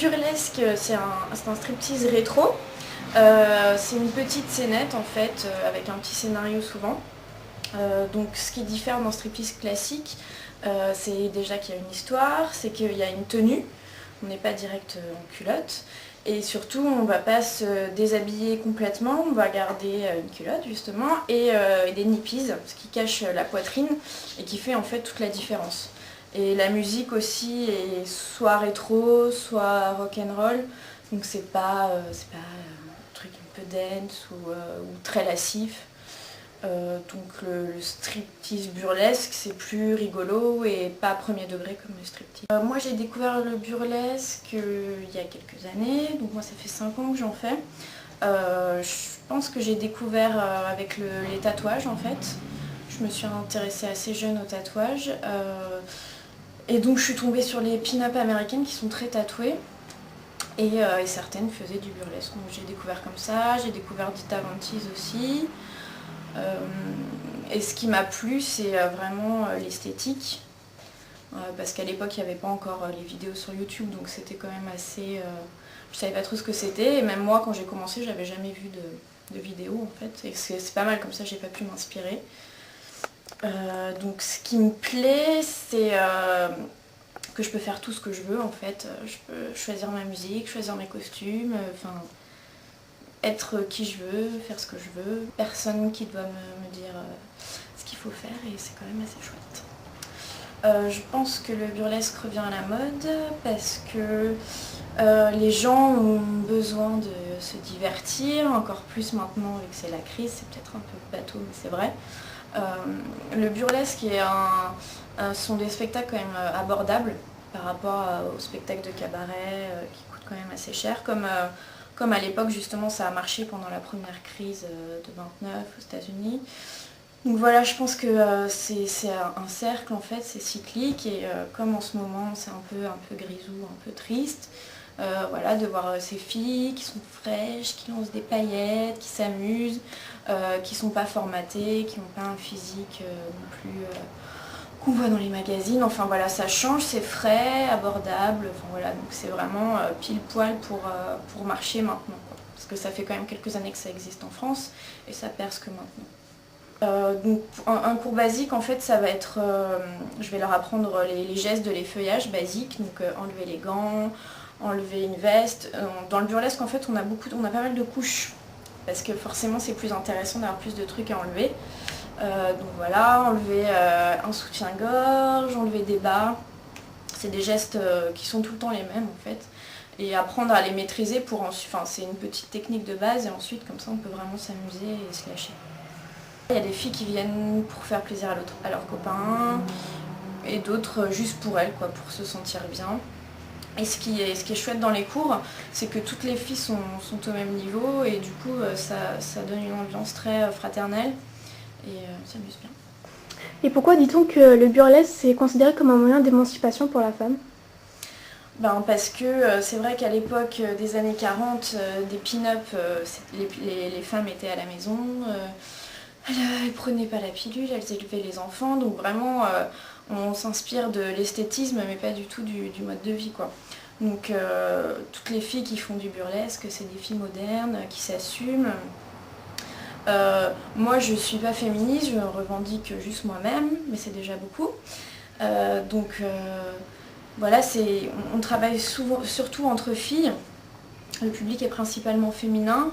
burlesque, c'est un striptease rétro. C'est une petite scénette en fait, avec un petit scénario souvent. Donc ce qui diffère d'un striptease classique, c'est déjà qu'il y a une histoire, c'est qu'il y a une tenue, on n'est pas direct en culotte. Et surtout, on ne va pas se déshabiller complètement, on va garder une culotte justement et des nippies, ce qui cache la poitrine et qui fait en fait toute la différence. Et la musique aussi est soit rétro, soit rock'n'roll, donc c'est pas un truc un peu dance ou très lascif. Donc le striptease burlesque c'est plus rigolo et pas premier degré comme le striptease. Moi j'ai découvert le burlesque il y a quelques années, donc moi ça fait 5 ans que j'en fais. Je pense que j'ai découvert avec les tatouages en fait. Je me suis intéressée assez jeune aux tatouages. Et donc je suis tombée sur les pin-up américaines qui sont très tatouées. Et certaines faisaient du burlesque. Donc j'ai découvert comme ça, j'ai découvert Dita Von Teese aussi. Et ce qui m'a plu, c'est vraiment l'esthétique. Parce qu'à l'époque, il n'y avait pas encore les vidéos sur YouTube, donc c'était quand même assez... je savais pas trop ce que c'était. Et même moi, quand j'ai commencé, j'avais jamais vu de vidéo en fait. Et c'est pas mal, comme ça, j'ai pas pu m'inspirer. Donc ce qui me plaît, c'est que je peux faire tout ce que je veux en fait. Je peux choisir ma musique, choisir mes costumes, être qui je veux, faire ce que je veux. Personne qui doit me dire ce qu'il faut faire et c'est quand même assez chouette. Je pense que le burlesque revient à la mode parce que les gens ont besoin de se divertir, encore plus maintenant vu que c'est la crise, c'est peut-être un peu bateau mais c'est vrai. Le burlesque sont des spectacles quand même abordables par rapport aux spectacles de cabaret qui coûtent quand même assez cher, comme à l'époque justement ça a marché pendant la première crise de 29 aux États-Unis. Donc voilà, je pense que c'est un cercle en fait, c'est cyclique et comme en ce moment c'est un peu grisou, un peu triste, voilà, de voir ces filles qui sont fraîches, qui lancent des paillettes, qui s'amusent, qui sont pas formatées, qui n'ont pas un physique non plus qu'on voit dans les magazines. Enfin voilà, ça change, c'est frais, abordable, enfin voilà, donc c'est vraiment pile poil pour marcher maintenant, quoi. Parce que ça fait quand même quelques années que ça existe en France et ça perce que maintenant. Donc un cours basique en fait ça va être, je vais leur apprendre les gestes de l'effeuillage basique, donc enlever les gants, enlever une veste. Dans le burlesque en fait on a pas mal de couches parce que forcément c'est plus intéressant d'avoir plus de trucs à enlever. Donc voilà, enlever un soutien-gorge, enlever des bas. C'est des gestes qui sont tout le temps les mêmes en fait. Et apprendre à les maîtriser pour ensuite, c'est une petite technique de base et ensuite comme ça on peut vraiment s'amuser et se lâcher. Il y a des filles qui viennent pour faire plaisir à leurs copains et d'autres juste pour elles, quoi, pour se sentir bien. Et ce qui est chouette dans les cours, c'est que toutes les filles sont au même niveau et du coup ça donne une ambiance très fraternelle et s'amuse bien. Et pourquoi dit-on que le burlesque est considéré comme un moyen d'émancipation pour la femme ? Parce que c'est vrai qu'à l'époque des années 40, des pin-up, les femmes étaient à la maison, elles prenaient pas la pilule, elles élevaient les enfants, donc vraiment on s'inspire de l'esthétisme mais pas du tout du mode de vie, quoi. Donc toutes les filles qui font du burlesque, c'est des filles modernes, qui s'assument. Moi je suis pas féministe, je revendique juste moi-même, mais c'est déjà beaucoup. Voilà, on travaille surtout entre filles, le public est principalement féminin.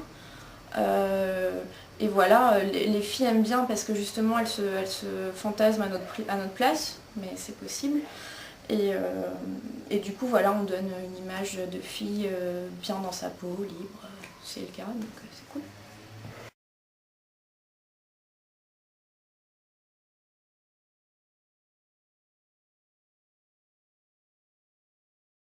Et voilà, les filles aiment bien parce que justement elles se fantasment à notre place, mais c'est possible. Et du coup voilà, on donne une image de fille bien dans sa peau, libre, c'est le cas, donc c'est cool.